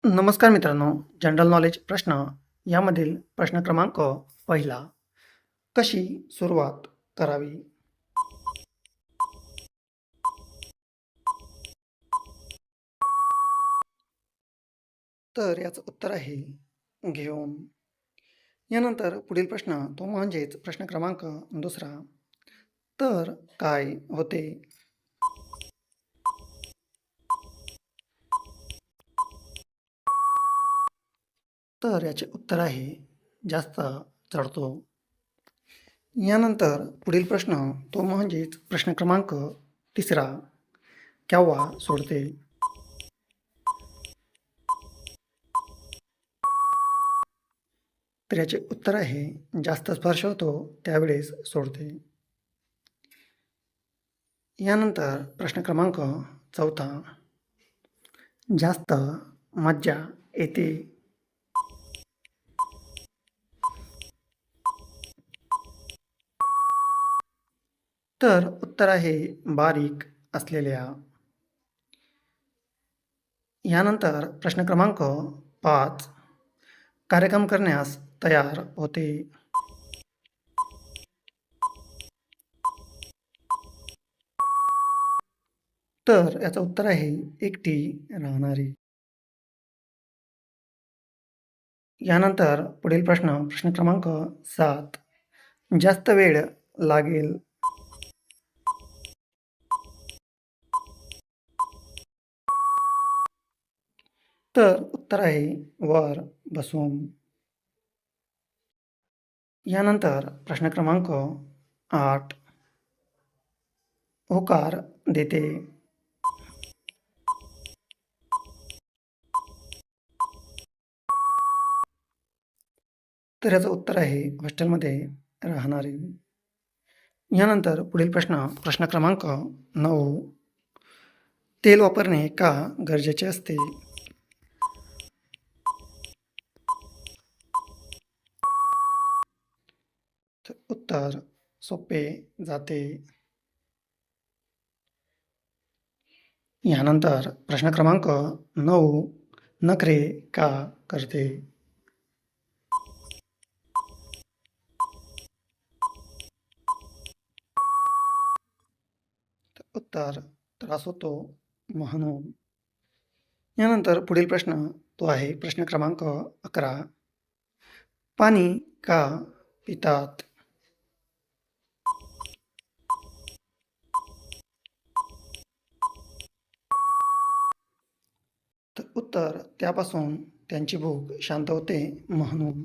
नमस्कार मित्रांनो, general knowledge प्रश्न यामधील प्रश्न क्रमांक पहिला, कशी सुरुवात करावी? तर याचं उत्तर आहे घेऊन. यानंतर पुढील प्रश्न तो म्हणजेच प्रश्न क्रमांक दुसरा, तर काय होते? तर याचे उत्तर आहे जास्त चढतो. यानंतर पुढील प्रश्न तो म्हणजेच प्रश्न क्रमांक तिसरा, केव्हा सोडते? तर याचे उत्तर आहे जास्त स्पर्श होतो त्यावेळेस सोडते. यानंतर प्रश्न क्रमांक चौथा, जास्त मज्जा येते? तर उत्तर आहे बारीक असलेल्या. यानंतर प्रश्न क्रमांक 5, कार्यक्रम करण्यास तयार होते? तर याचं उत्तर आहे एकटी राहणारी. यानंतर पुढील प्रश्न क्रमांक 7, जास्त वेळ लागेल? तर उत्तर आहे वर बसून. यानंतर प्रश्न क्रमांक 8, होकार देते? तर याचं उत्तर आहे हॉस्टेलमध्ये राहणारी. यानंतर पुढील प्रश्न क्रमांक 9, तेल वापरणे का गरजेचे असते? तर उत्तर सोपे जाते. यानंतर प्रश्न क्रमांक 9, नखरे का करते? तर उत्तर त्रास होतो म्हणून. यानंतर पुढील प्रश्न तो आहे प्रश्न क्रमांक 11, पाणी का पितात? तर उत्तर त्यापासून त्यांची भूक शांत होते म्हणून.